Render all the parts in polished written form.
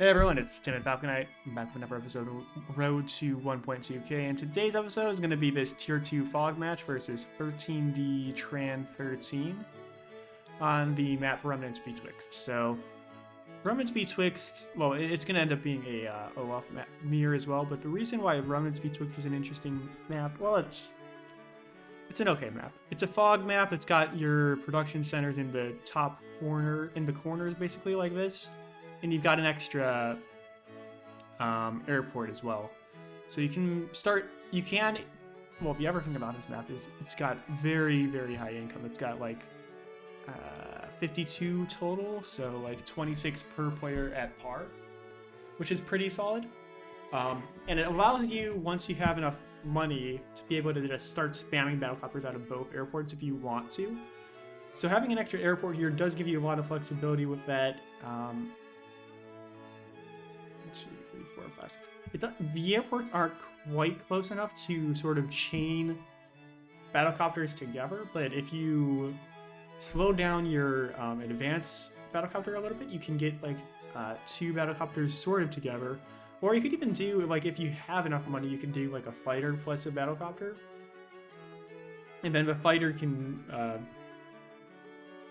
Hey everyone, it's Tim and Falconite. I'm back with another episode of Road to 1.2k, and today's episode is going to be this Tier 2 Fog match versus 13D Tran 13 on the map Remnants Betwixt. So, Remnants Betwixt, well, it's going to end up being a Olaf map mirror as well, but the reason why Remnants Betwixt is an interesting map, well, it's an okay map. It's a fog map. It's got your production centers in the top corner, in the corners basically like this. And you've got an extra airport as well. So you can well, if you ever think about this map, it's got very, very high income. It's got like 52 total, so like 26 per player at par, which is pretty solid. And it allows you, once you have enough money, to be able to just start spamming battlecopters out of both airports if you want to. So having an extra airport here does give you a lot of flexibility with that. 2, 3, 4, 5, 6. The airports aren't quite close enough to sort of chain battlecopters together, but if you slow down your advanced battlecopter a little bit, you can get like 2 battlecopters sort of together. Or you could even do, like, if you have enough money, you can do like a fighter plus a battlecopter. And then the fighter can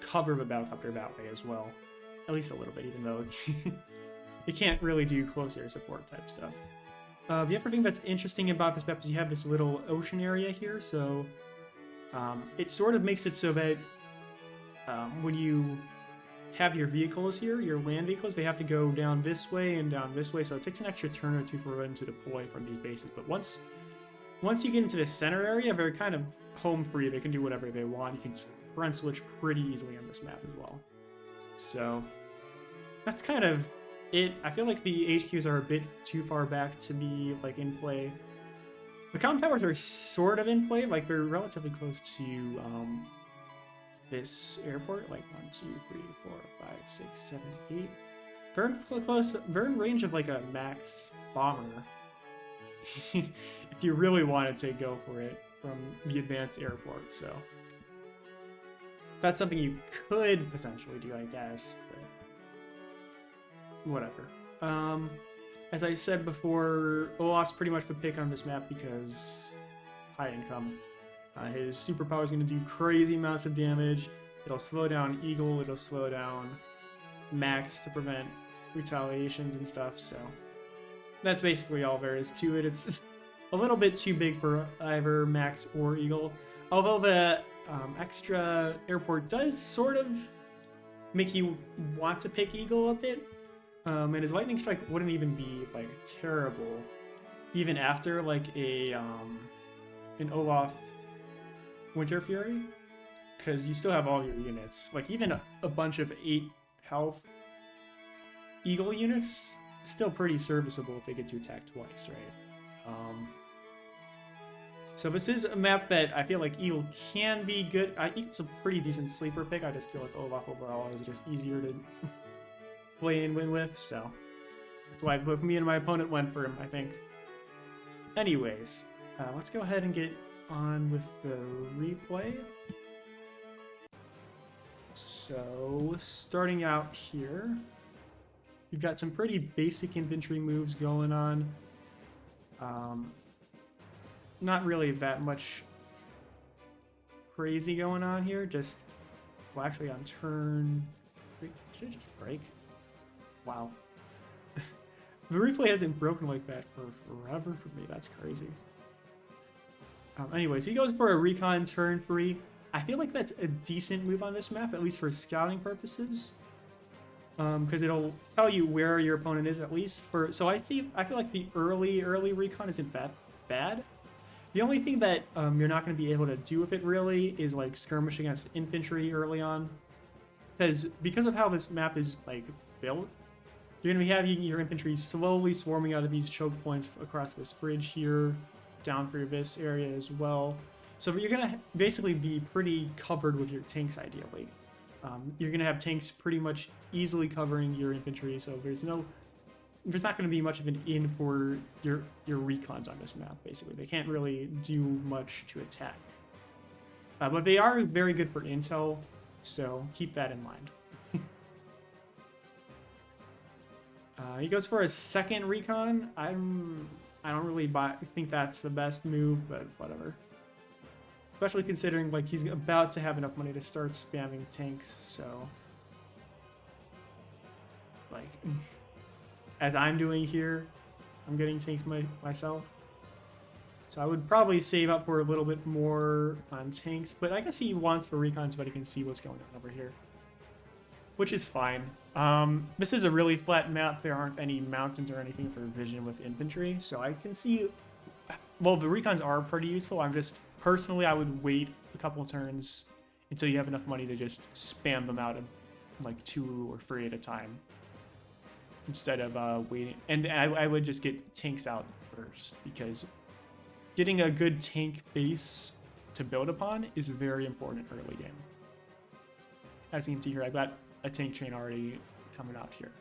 cover the battlecopter that way as well. At least a little bit, even though you can't really do close air support type stuff. The other thing that's interesting about this map is you have this little ocean area here, so it sort of makes it so that when you have your vehicles here, your land vehicles, they have to go down this way and down this way, so it takes an extra turn or two for them to deploy from these bases. But once you get into the center area, they're kind of home free. They can do whatever they want. You can front switch pretty easily on this map as well. So that's kind of it. I feel like the HQs are a bit too far back to be like in play. The common towers are sort of in play, like they're relatively close to this airport, like 1, 2, 3, 4, 5, 6, 7, 8. They're close. They're in range of like a max bomber. If you really wanted to go for it from the advanced airport, so that's something you could potentially do, I guess, but whatever. As I said before, Olaf's pretty much the pick on this map because high income. His superpower is going to do crazy amounts of damage. It'll slow down Eagle, it'll slow down Max to prevent retaliations and stuff, so that's basically all there is to it. It's a little bit too big for either Max or Eagle, although the extra airport does sort of make you want to pick Eagle a bit. And his lightning strike wouldn't even be like terrible, even after like an Olaf Winter Fury, because you still have all your units. Like even a bunch of 8 health Eagle units, still pretty serviceable if they get to attack twice, right? So this is a map that I feel like Eagle can be good. Eagle's a pretty decent sleeper pick. I just feel like Olaf overall is just easier to play and win with, so that's why both me and my opponent went for him, I think. Anyways, let's go ahead and get on with the replay. So, starting out here, you've got some pretty basic infantry moves going on. Not really that much crazy going on here, just, well, actually on turn 3, should it just break? Wow. The replay hasn't broken like that for forever for me. That's crazy. Anyways, he goes for a recon turn 3. I feel like that's a decent move on this map, at least for scouting purposes. Because it'll tell you where your opponent is, at least for. So I feel like the early recon isn't that bad. The only thing that you're not going to be able to do with it really is like skirmish against infantry early on, because of how this map is like built. You're going to be having your infantry slowly swarming out of these choke points across this bridge here, down through this area as well. So you're going to basically be pretty covered with your tanks, ideally. You're going to have tanks pretty much easily covering your infantry, so there's not going to be much of an in for your recons on this map, basically. They can't really do much to attack. But they are very good for intel, so keep that in mind. He goes for a second recon. I don't really think that's the best move, but whatever. Especially considering like he's about to have enough money to start spamming tanks, so like as I'm doing here, I'm getting tanks myself. So I would probably save up for a little bit more on tanks, but I guess he wants for recon so that he can see what's going on over here, which is fine. This is a really flat map. There aren't any mountains or anything for vision with infantry, so I can see. Well, the recons are pretty useful. I'm just personally, I would wait a couple turns until you have enough money to just spam them out in like 2 or 3 at a time, instead of waiting. And I would just get tanks out first, because getting a good tank base to build upon is very important early game. As you can see here, I've got a tank train already coming out here.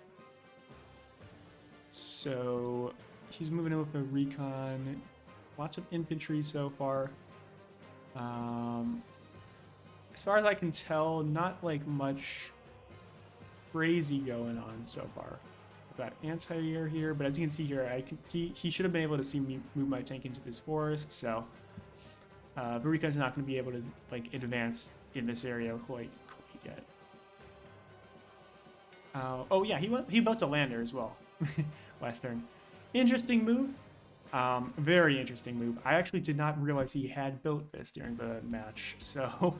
So he's moving in with a recon. Lots of infantry so far. As far as I can tell, not like much crazy going on so far. I've got anti-air here, but as you can see here, he should have been able to see me move my tank into this forest, so Barika's not going to be able to like advance in this area quite yet. Oh yeah, he built a lander as well last turn. Interesting move. Very interesting move. I actually did not realize he had built this during the match, so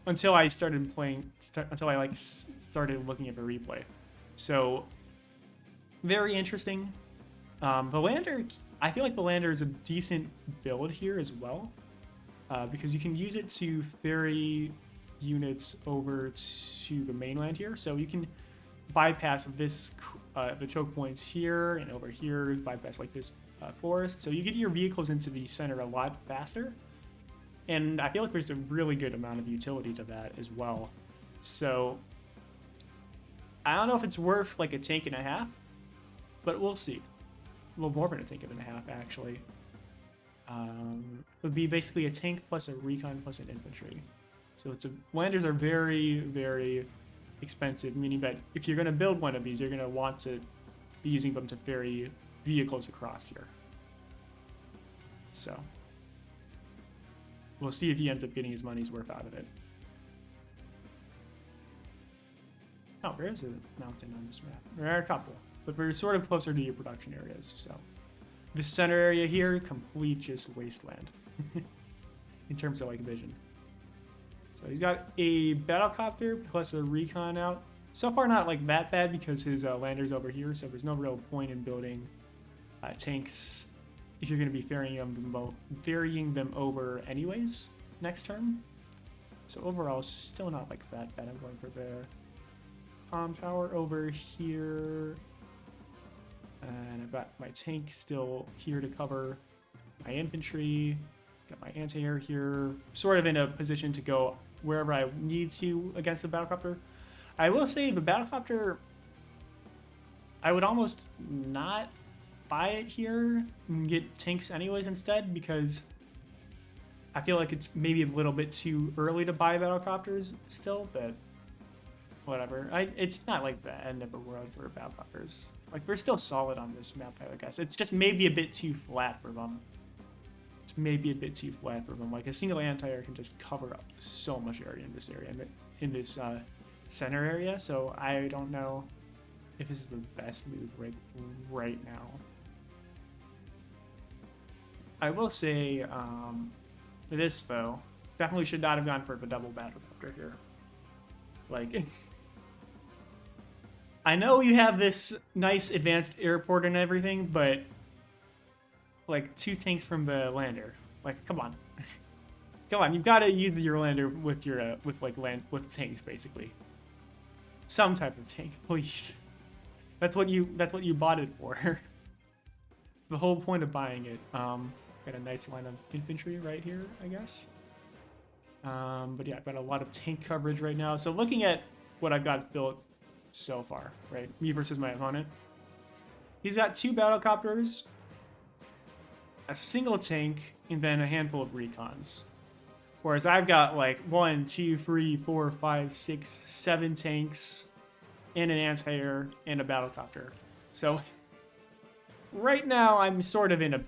until I started playing, until I like started looking at the replay. So very interesting. The lander, I feel like the lander is a decent build here as well, because you can use it to ferry units over to the mainland here. So you can bypass this the choke points here and over here, bypass like this forest. So you get your vehicles into the center a lot faster. And I feel like there's a really good amount of utility to that as well. So I don't know if it's worth like a tank and a half, but we'll see. Well, more than a tank and a half, actually. It would be basically a tank plus a recon plus an infantry. So landers are very, very expensive, meaning that if you're going to build one of these, you're going to want to be using them to ferry vehicles across here. So we'll see if he ends up getting his money's worth out of it. Oh, there is a mountain on this map. There are a couple, but we're sort of closer to your production areas. So this center area here, complete just wasteland in terms of like vision. So he's got a battlecopter plus a recon out. So far not like that bad because his lander's over here, so there's no real point in building tanks if you're going to be ferrying them over anyways next turn. So overall, still not like that bad. I'm going for the tower over here. And I've got my tank still here to cover my infantry. Got my anti-air here. Sort of in a position to go wherever I need to against the battlecopter. I will say the battlecopter, I would almost not buy it here and get tanks anyways instead, because I feel like it's maybe a little bit too early to buy battlecopters still, but whatever. It's not like the end of the world for battlecopters. Like, they're still solid on this map, I guess. It's just maybe a bit too flat for them. Like, a single anti-air can just cover up so much area in this area, in this center area. So I don't know if this is the best move right now. I will say, this though definitely should not have gone for the double battlecopter here. Like, I know you have this nice advanced airport and everything, but like 2 tanks from the lander. Like, come on. Come on, you've got to use your lander with your with tanks basically. Some type of tank, please. That's what you bought it for. It's the whole point of buying it. Got a nice line of infantry right here, I guess. But yeah, I've got a lot of tank coverage right now. So looking at what I've got built so far, right? Me versus my opponent. He's got 2 battlecopters, a single tank, and then a handful of recons. Whereas I've got like 1, 2, 3, 4, 5, 6, 7 tanks and an anti-air, and a battlecopter. So right now, I'm sort of in a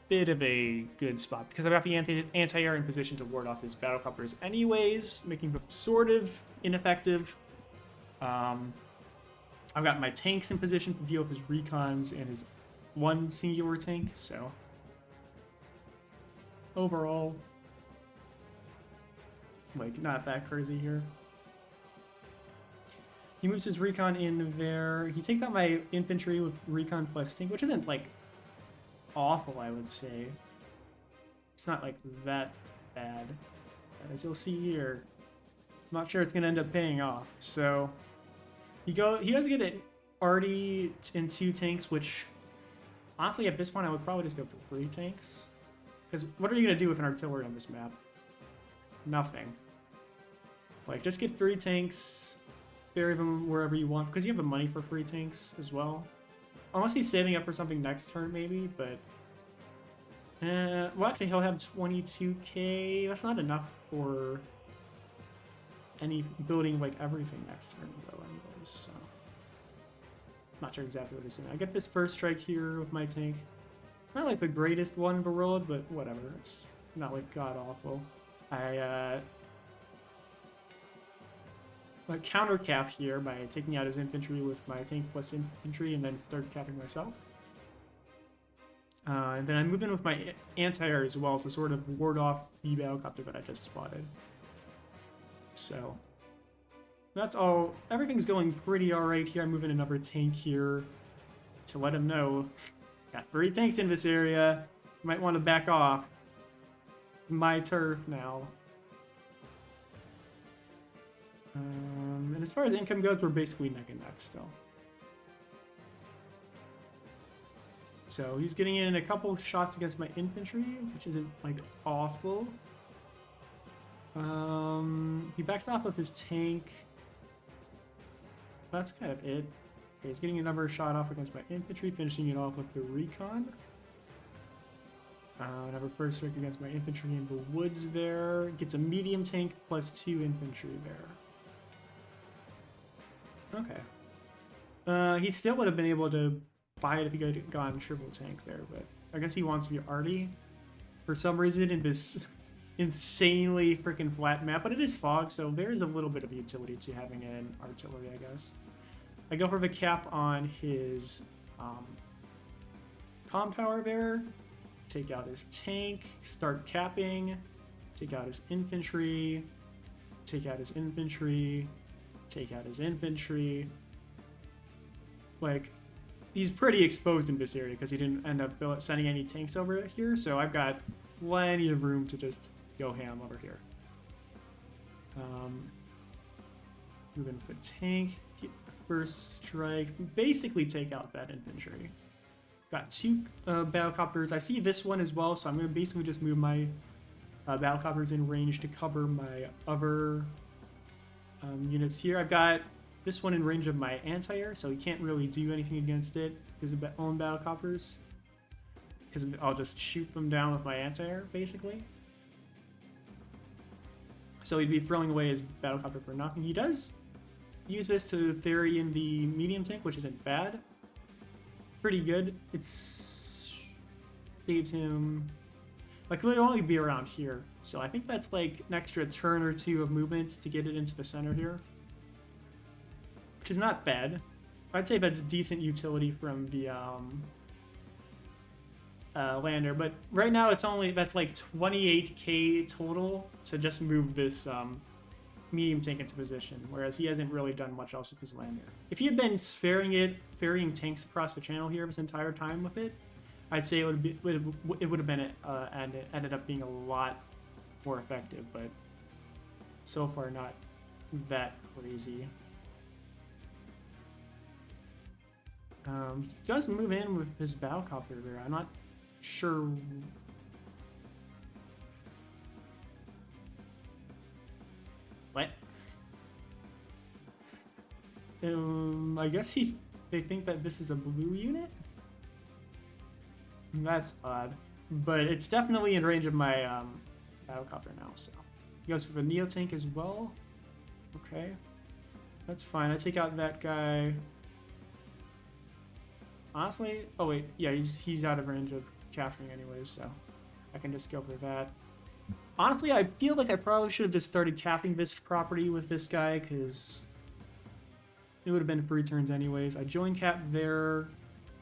bit of a good spot because I've got the anti-air in position to ward off his battlecopters anyways, making them sort of ineffective. I've got my tanks in position to deal with his recons and his one singular tank, so overall, like, not that crazy here. He moves his recon in there. He takes out my infantry with recon plus tank, which isn't, like, awful, I would say. It's not, like, that bad. As you'll see here, I'm not sure it's going to end up paying off. So he does get an arty and 2 tanks, which, honestly, at this point, I would probably just go for 3 tanks. Because what are you going to do with an artillery on this map? Nothing. Like, just get 3 tanks, bury them wherever you want, because you have the money for 3 tanks as well. Unless he's saving up for something next turn, maybe, but... well, actually, he'll have 22k. That's not enough for any building, like, everything next turn, though, anyways, so... Not sure exactly what he's doing. I get this first strike here with my tank. Not, like, the greatest one in the world, but whatever. It's not, like, god-awful. I counter cap here by taking out his infantry with my tank plus infantry and then start capping myself. And then I move in with my anti-air as well to sort of ward off the battlecopter that I just spotted. So that's all. Everything's going pretty alright here. I move in another tank here to let him know. Got 3 tanks in this area. You might want to back off. My turf now. And as far as income goes, we're basically neck and neck still. So he's getting in a couple shots against my infantry, which isn't, like, awful. He backs off with his tank. That's kind of it. Okay, he's getting another shot off against my infantry, finishing it off with the recon. Another first strike against my infantry in the woods there. Gets a medium tank plus 2 infantry there. Okay. He still would have been able to buy it if he had gone triple tank there, but I guess he wants to be arty for some reason in this insanely freaking flat map, but it is fog, so there is a little bit of utility to having an artillery, I guess. I go for the cap on his comm tower there, take out his tank, start capping, take out his infantry, take out his infantry, take out his infantry. Like, he's pretty exposed in this area because he didn't end up sending any tanks over here, so I've got plenty of room to just go ham over here. Move in with the tank, first strike, basically take out that infantry. Got 2 battlecopters. I see this one as well, so I'm going to basically just move my battlecopters in range to cover my other units here. I've got this one in range of my anti-air, so he can't really do anything against it because of his own battlecopters. Because I'll just shoot them down with my anti-air, basically. So he'd be throwing away his battlecopter for nothing. He does use this to ferry in the medium tank, which isn't bad. Pretty good. It's saves him. Like, it would only be around here. So I think that's like an extra turn or 2 of movement to get it into the center here. Which is not bad. I'd say that's decent utility from the lander. But right now it's only, that's like 28k total to just move this medium tank into position. Whereas he hasn't really done much else with his lander. If he had been ferrying tanks across the channel here this entire time with it, I'd say it would have been and it ended up being a lot more effective, but so far not that crazy. He does move in with his battlecopter there. I'm not sure. What? I guess they think that this is a blue unit? That's odd. But it's definitely in range of my battlecopter now, so. He goes for the Neo tank as well. Okay. That's fine. I take out that guy. Honestly, oh wait, yeah, he's out of range of capturing anyways, so I can just go for that. Honestly, I feel like I probably should have just started capping this property with this guy, because it would have been 3 turns anyways. I join cap there.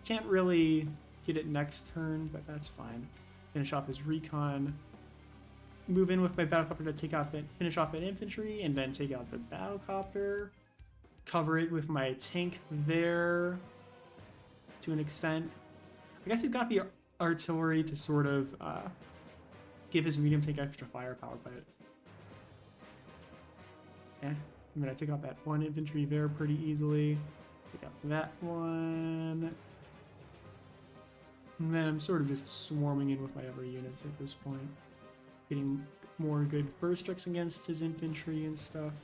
Can't really get it next turn, but that's fine. Finish off his recon. Move in with my battlecopter to take out, finish off an infantry, and then take out the battlecopter. Cover it with my tank there to an extent. I guess he's got the artillery to sort of give his medium tank extra firepower, but yeah. I'm gonna take out that 1 infantry there pretty easily. Take out that one. And then I'm sort of just swarming in with my other units at this point. Getting more good first strikes against his infantry and stuff.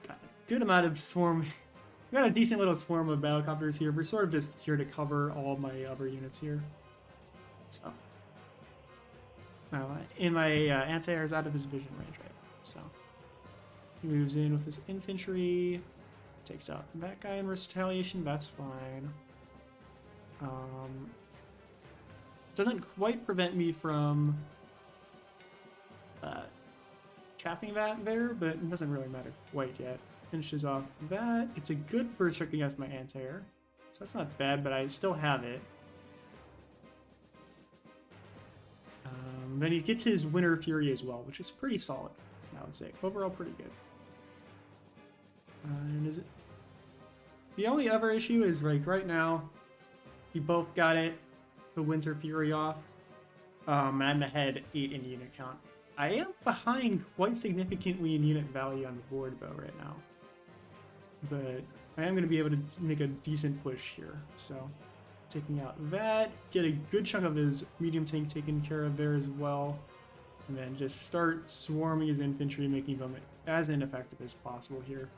Got a good amount of swarm. We got a decent little swarm of battlecopters here. We're sort of just here to cover all my other units here. So, in my anti-air is out of his vision range right now. So he moves in with his infantry, takes out that guy in retaliation. That's fine. Doesn't quite prevent me from capping that there, but it doesn't really matter quite yet. Finishes off that. It's a good first strike against my anti-air, so that's not bad, but I still have it. Then he gets his Winter Fury as well, which is pretty solid, I would say. Overall, pretty good. And is it... The only other issue is, like, right now, you both got it, the Winter Fury off. I'm ahead 8 in unit count. I am behind quite significantly in unit value on the board, though, right now. But I am going to be able to make a decent push here. So, taking out that, get a good chunk of his medium tank taken care of there as well. And then just start swarming his infantry, making them as ineffective as possible here.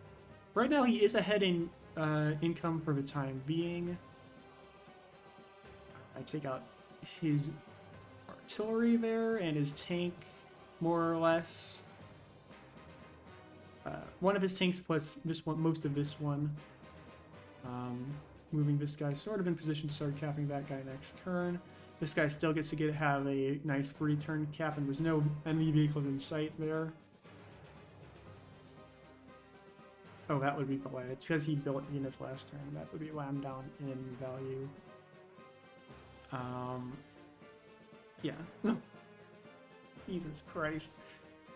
Right now, he is ahead in income for the time being. I take out his artillery there and his tank, more or less. One of his tanks plus this one, most of this one. Moving this guy sort of in position to start capping that guy next turn. This guy still gets to have a nice free turn cap, and there's no enemy vehicle in sight there. Oh, that would be polite. It's because he built units last turn. That would be whammed down in value. Yeah. Jesus Christ.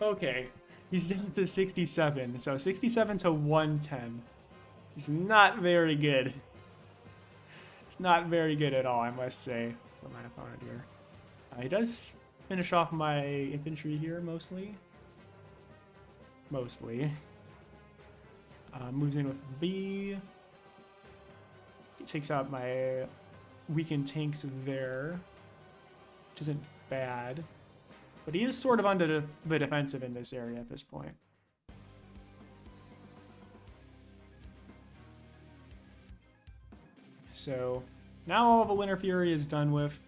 Okay. He's down to 67. So 67 to 110. He's not very good. It's not very good at all, I must say, for my opponent here. He does finish off my infantry here, mostly. Moves in with B. He takes out my weakened tanks there, which isn't bad. But he is sort of on the defensive in this area at this point. So now all of the Winter Fury is done with.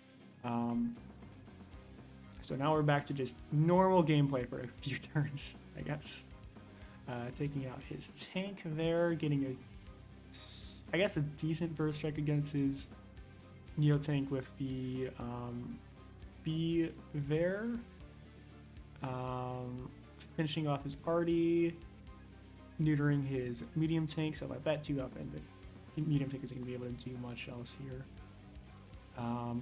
So now we're back to just normal gameplay for a few turns, I guess. Taking out his tank there, getting I guess a decent first strike against his Neo tank with the B there. Finishing off his party, neutering his medium tank, so I bet 2 up, and the medium tank isn't going to be able to do much else here.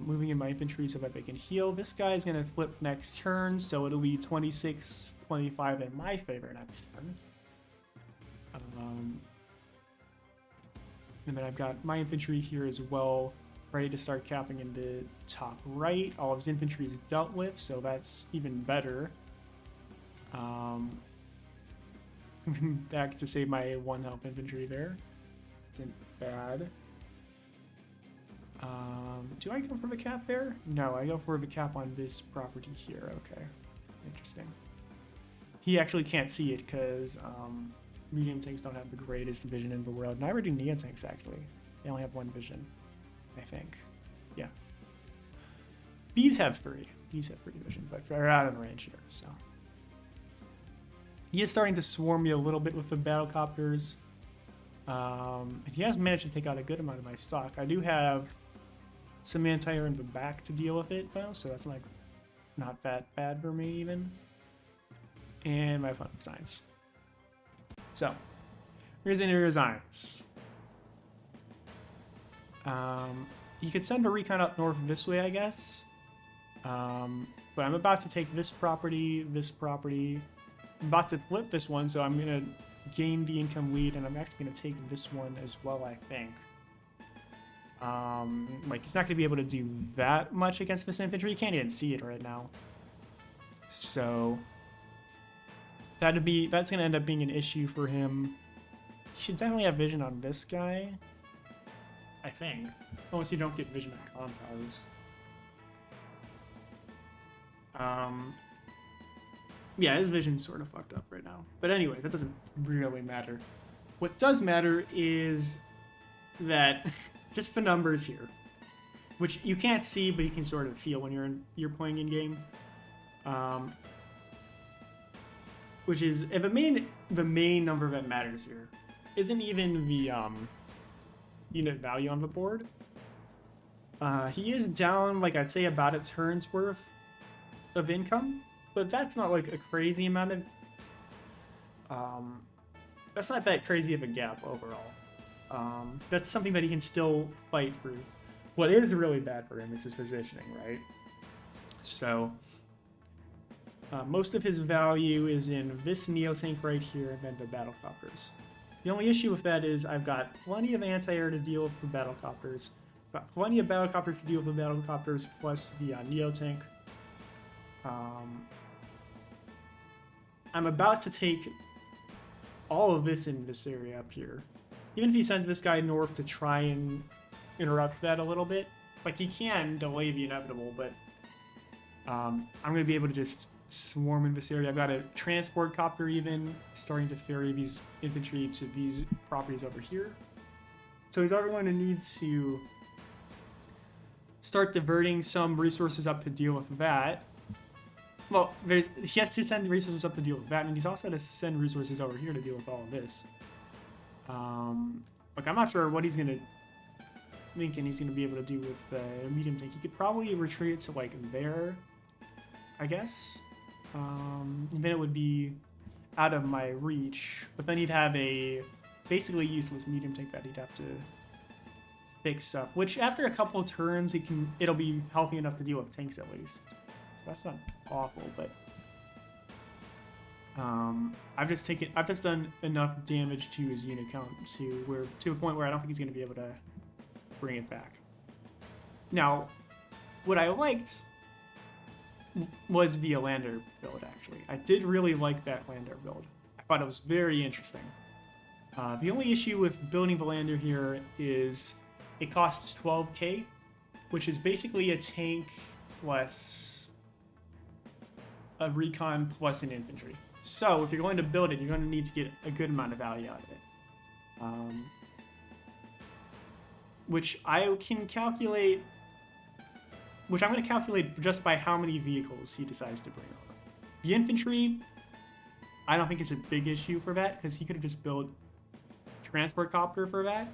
Moving in my infantry so that they can heal. This guy's going to flip next turn, so it'll be 26-25 in my favor next turn. And then I've got my infantry here as well, ready to start capping into top right. All of his infantry is dealt with, so that's even better. Back to save my 1 health infantry there. Isn't bad. Do I go for the cap there? No, I go for the cap on this property here. Okay, interesting. He actually can't see it because medium tanks don't have the greatest vision in the world. Neither do neo tanks, actually. They only have 1 vision, I think. Yeah. Bees have 3. Bees have 3 vision, but they're out of range here, so. He is starting to swarm me a little bit with the battlecopters. And he has managed to take out a good amount of my stock. I do have some anti-air in the back to deal with it, though, so that's like not that bad for me even. And my fun designs. So, here's any designs. You could send a recon up north this way, I guess. But I'm about to take this property. I'm about to flip this one, so I'm going to gain the income lead, and I'm actually going to take this one as well, I think. Like, he's not going to be able to do that much against this infantry. You can't even see it right now. So, that's going to end up being an issue for him. He should definitely have vision on this guy, I think. Unless you don't get vision on comm towers. Yeah, his vision's sort of fucked up right now. But anyway, that doesn't really matter. What does matter is that just the numbers here, which you can't see, but you can sort of feel when you're playing in game. Which is, if the main number that matters here isn't even the unit value on the board. He is down, like, I'd say about a turn's worth of income, but that's not like a crazy amount of that's not that crazy of a gap overall. That's something that he can still fight through. What is really bad for him is his positioning, right? So most of his value is in this Neo tank right here and then the battlecopters. The only issue with that is I've got plenty of anti-air to deal with the battlecopters. I've got plenty of battlecopters to deal with the battlecopters plus the Neo tank. I'm about to take all of this in this area up here. Even if he sends this guy north to try and interrupt that a little bit, like, he can delay the inevitable, but I'm going to be able to just swarm in this area. I've got a transport copter even starting to ferry these infantry to these properties over here. So he's already going to need to start diverting some resources up to deal with that. Well, he has to send resources up to deal with that, and he's also to send resources over here to deal with all of this. Like, I'm not sure what he's gonna thinking he's gonna be able to do with the medium tank. He could probably retreat to like there, I guess. And then it would be out of my reach, but then he'd have a basically useless medium tank that he'd have to fix up. Which after a couple of turns, it'll be healthy enough to deal with tanks at least. That's not awful, but I've just done enough damage to his unit count to a point where I don't think he's going to be able to bring it back. Now, what I liked was the Lander build, actually. I did really like that Lander build. I thought it was very interesting. The only issue with building the Lander here is it costs 12k, which is basically a tank plus a recon plus an infantry. So if you're going to build it, you're going to need to get a good amount of value out of it. Which I can calculate, which I'm going to calculate just by how many vehicles he decides to bring over. The infantry, I don't think it's a big issue for that, because he could have just built a transport copter for that.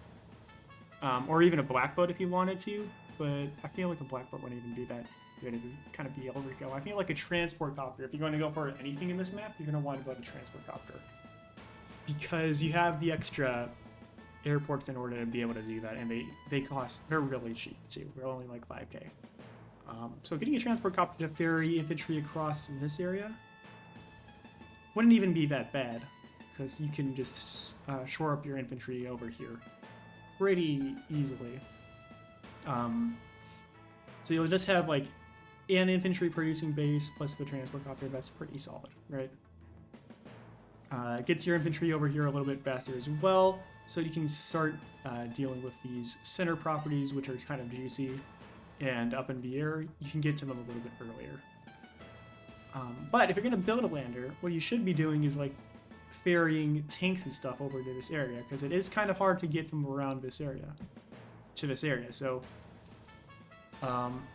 Or even a black boat if he wanted to, but I feel like a black boat wouldn't even be that good. It would kind of be overkill. I feel like a transport copter, if you're going to go for anything in this map, you're going to want to build a transport copter. Because you have the extra airports in order to be able to do that, and they're really cheap too. They're only like 5k. So getting a transport copter to ferry infantry across in this area wouldn't even be that bad, because you can just shore up your infantry over here pretty easily. So you'll just have like an infantry producing base plus the transport copter. That's pretty solid, right? It gets your infantry over here a little bit faster as well, so you can start dealing with these center properties, which are kind of juicy, and up in the air, you can get to them a little bit earlier. But if you're going to build a lander, what you should be doing is like ferrying tanks and stuff over to this area, because it is kind of hard to get from around this area to this area. So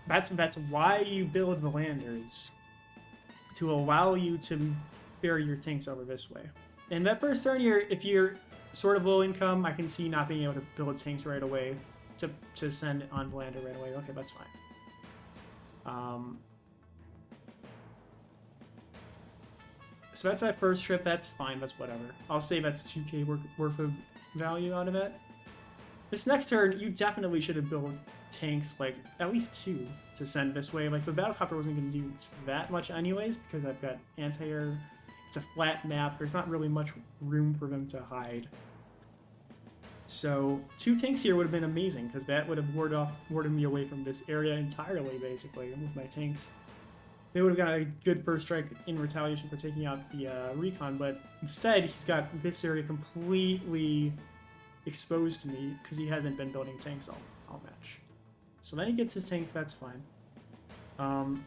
that's why you build the landers, to allow you to ferry your tanks over this way. And that first turn, if you're sort of low income, I can see not being able to build tanks right away to send on Lander right away. Okay, that's fine. So that's that first trip. That's fine. That's whatever. I'll say that's 2k worth of value out of it. This next turn, you definitely should have built tanks, like, at least 2 to send this way. Like, the battlecopter wasn't going to do that much anyways, because I've got anti-air. It's a flat map. There's not really much room for them to hide. So 2 tanks here would have been amazing, because that would have warded me away from this area entirely, basically, with my tanks. They would have got a good first strike in retaliation for taking out the recon, but instead he's got this area completely exposed to me because he hasn't been building tanks all match. So then he gets his tanks, that's fine. Then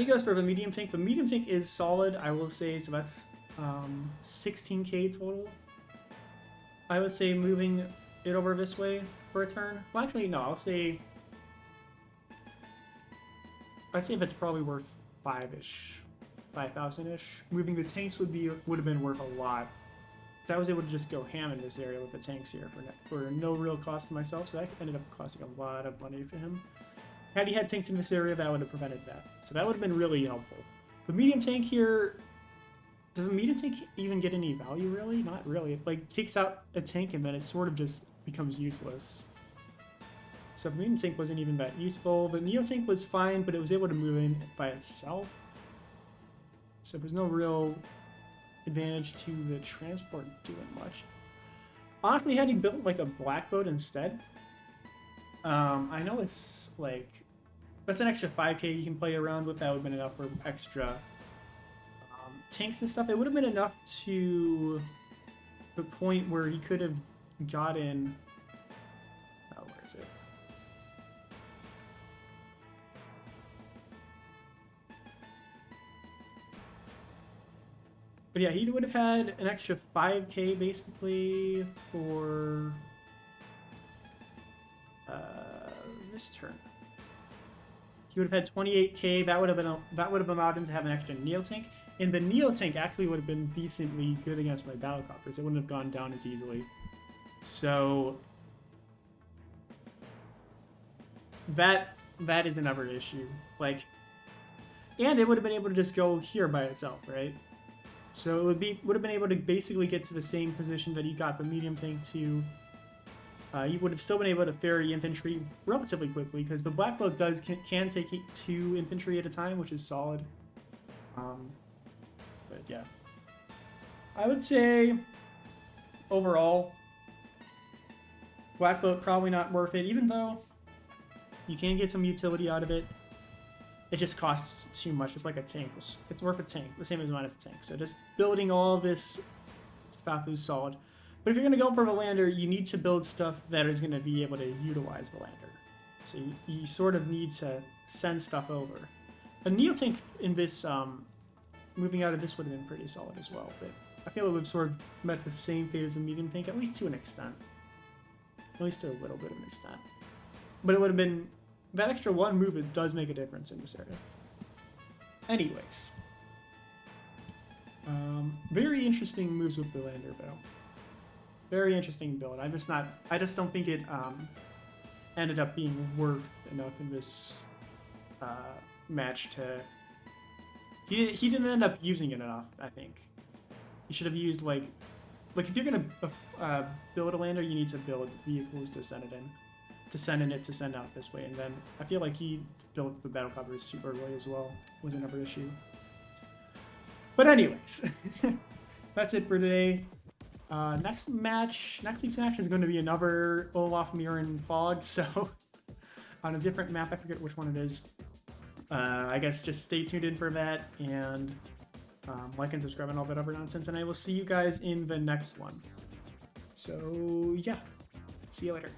he goes for the medium tank. The medium tank is solid, I will say, so that's 16k total. I would say moving it over this way for a turn. Well, actually, no, I'd say if it's probably worth 5,000-ish. Moving the tanks would have been worth a lot. So I was able to just go ham in this area with the tanks here for no real cost to myself. So that ended up costing a lot of money for him. Had he had tanks in this area, that would have prevented that. So that would have been really helpful. The medium tank here, does the medium tank even get any value really? Not really. It like takes out a tank and then it sort of just becomes useless. So the medium tank wasn't even that useful. The neo tank was fine, but it was able to move in by itself. So there's no real advantage to the transport doing much. Honestly, had he built like a black boat instead, I know it's like, that's an extra 5k you can play around with. That would have been enough for extra tanks and stuff. It would have been enough to the point where he could have gotten, oh, where is it? But yeah, he would have had an extra 5k basically for this turn. He would have had 28k. That would have allowed him to have an extra neo tank, and the neo tank actually would have been decently good against my battlecopters. It wouldn't have gone down as easily. So that is another issue. Like, and it would have been able to just go here by itself, right? So it would have been able to basically get to the same position that he got the medium tank to. You would have still been able to ferry infantry relatively quickly because the black boat can take 2 infantry at a time, which is solid. But yeah, I would say overall, black boat probably not worth it, even though you can get some utility out of it. It just costs too much. It's like a tank. It's worth a tank, the same amount as a tank. So just building all this stuff is solid. But if you're going to go for the lander, you need to build stuff that is going to be able to utilize the lander. So you sort of need to send stuff over. A neo tank in this, moving out of this would have been pretty solid as well. But I feel it would have sort of met the same fate as a medium tank, at least to an extent. At least to a little bit of an extent. But it would have been, that extra 1 move, it does make a difference in this area. Anyways. Very interesting moves with the lander, though. Very interesting build. I just don't think it ended up being worth enough in this match to. He didn't end up using it enough. I think he should have used like if you're gonna build a lander, you need to build vehicles to send it in, to send out this way. And then I feel like he built the battlecopters too early as well. Was another issue. But anyways, that's it for today. Next week's match is going to be another Olaf, Mirror, and Fog, so on a different map. I forget which one it is. I guess just stay tuned in for that, and like and subscribe and all that other nonsense, and I will see you guys in the next one. So yeah, see you later.